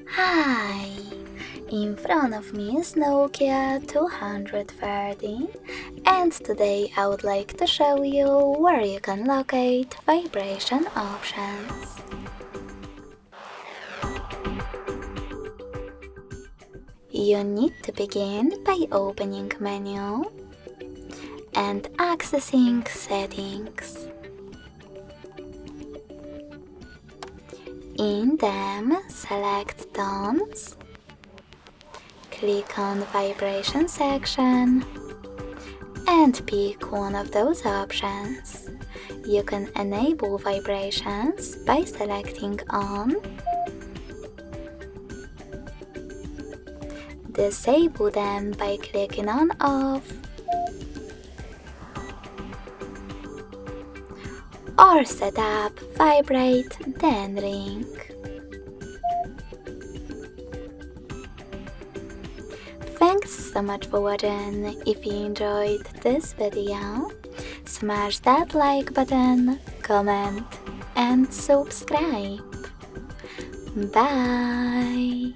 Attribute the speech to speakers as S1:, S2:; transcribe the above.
S1: Hi! In front of me is Nokia 230 and today I would like to show you where you can locate vibration options. You need to begin by opening menu and accessing settings. In them, select tones, click on vibration section and pick one of those options. You can enable vibrations by selecting on, disable them by clicking on off, or set up vibrate then ring. Thanks so much for watching. If you enjoyed this video, smash that like button, comment and subscribe. Bye!